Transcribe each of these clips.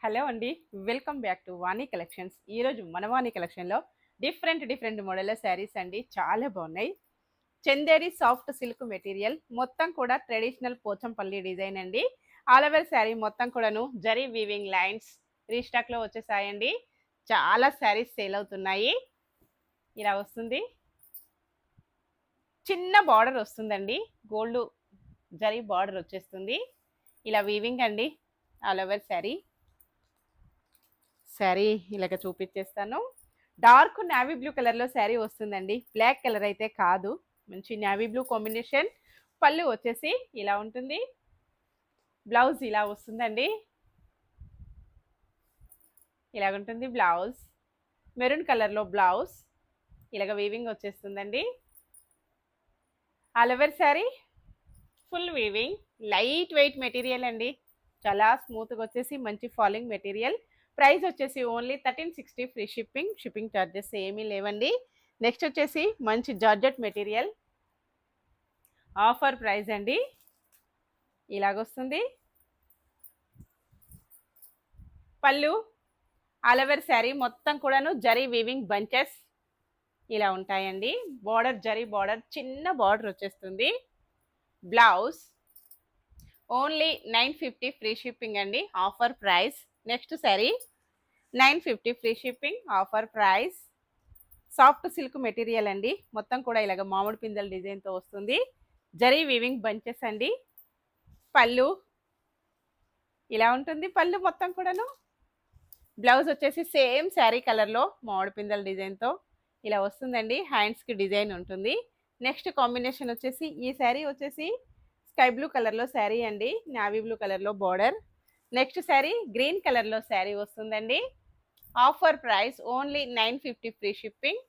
Hello అండి. Welcome back to Vani collections. ఈరోజు మన వాణి కలెక్షన్‌లో డిఫరెంట్ మోడల్ శారీస్ అండి. చాలా బాగున్నాయి. చందేరి సాఫ్ట్ సిల్క్ మెటీరియల్ మొత్తం కూడా ట్రెడిషనల్ పోచంపల్లి డిజైన్ అండి. ఆల్ ఓవర్ శారీ మొత్తం కూడాను జరీ వీవింగ్ లైన్స్ రీస్టాక్‌లో వచ్చేసాయండి. చాలా శారీస్ సేల్ అవుతున్నాయి. ఇలా వస్తుంది. చిన్న బార్డర్ వస్తుందండి. గోల్డ్ జరీ బార్డర్ వచ్చేస్తుంది. ఇలా వీవింగ్ అండి. ఆల్ ఓవర్ శారీ ఇలాగ చూపించేస్తాను. డార్క్ నావీ బ్లూ కలర్లో శారీ వస్తుందండి. బ్లాక్ కలర్ అయితే కాదు. మంచి నావీ బ్లూ కాంబినేషన్. పళ్ళు వచ్చేసి ఇలా ఉంటుంది. బ్లౌజ్ ఇలా వస్తుందండి. ఇలాగుంటుంది బ్లౌజ్. మెరూన్ కలర్లో బ్లౌజ్. ఇలాగ వీవింగ్ వచ్చేస్తుందండి. All over sari full weaving. Light weight material అండి. చాలా స్మూత్గా వచ్చేసి మంచి ఫాలింగ్ మెటీరియల్. ప్రైస్ వచ్చేసి ఓన్లీ 1360 ఫ్రీ షిప్పింగ్ ఛార్జెస్ ఏమీ లేవండి. నెక్స్ట్ వచ్చేసి మంచి జార్జెట్ మెటీరియల్ ఆఫర్ ప్రైస్ అండి. ఇలాగొస్తుంది. పళ్ళు ఆల్ ఓవర్ శారీ మొత్తం కూడాను జరీ వీవింగ్ బంచెస్ ఇలా ఉంటాయండి. బార్డర్ జరీ బార్డర్ చిన్న బార్డర్ వచ్చేస్తుంది. బ్లౌజ్ ఓన్లీ 950 ఫ్రీ షిప్పింగ్ అండి. Offer price. Next sari 950 free shipping offer price. Soft silk material అండి. మొత్తం కూడా ఇలాగ మామిడి పిందెల డిజైన్తో వస్తుంది. జరీ వీవింగ్ బంచెస్ అండి. పళ్ళు ఇలా ఉంటుంది. పళ్ళు మొత్తం కూడాను. బ్లౌజ్ వచ్చేసి సేమ్ శారీ కలర్లో మామిడి పిందెల డిజైన్తో ఇలా వస్తుందండి. హ్యాండ్స్కి డిజైన్ ఉంటుంది. నెక్స్ట్ కాంబినేషన్ వచ్చేసి ఈ శారీ వచ్చేసి స్కై బ్లూ కలర్లో శారీ అండి. నావీ బ్లూ కలర్లో బార్డర్. నెక్స్ట్ శారీ గ్రీన్ కలర్లో శారీ వస్తుందండి. Offer price only 950 free shipping.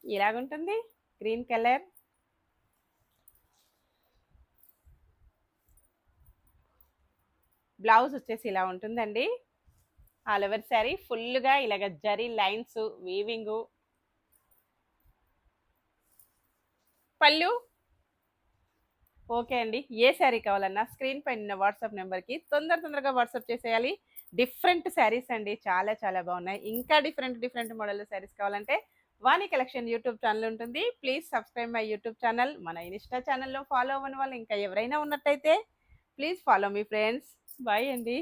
ఇలాగుంటుంది గ్రీన్ కలర్. బ్లౌజ్ వచ్చేసి ఇలా ఉంటుందండి. ఆల్ ఓవర్ శారీ ఫుల్గా ఇలాగ జరీ లైన్స్ వీవింగు. పళ్ళు ఓకే అండి. ఏ శారీ కావాలన్నా స్క్రీన్ పైన వాట్సాప్ నెంబర్కి తొందరగా వాట్సాప్ చేసేయాలి. డిఫరెంట్ శారీస్ అండి. చాలా బాగున్నాయి. ఇంకా డిఫరెంట్ మోడల్ శారీస్ కావాలంటే వాణి కలెక్షన్ యూట్యూబ్ ఛానల్ ఉంటుంది. Please subscribe my YouTube channel. మన ఇన్స్టా ఛానల్లో ఫాలో అవ్వని వాళ్ళు ఇంకా ఎవరైనా ఉన్నట్టయితే ప్లీజ్ ఫాలో మీ ఫ్రెండ్స్. బాయ్ అండి.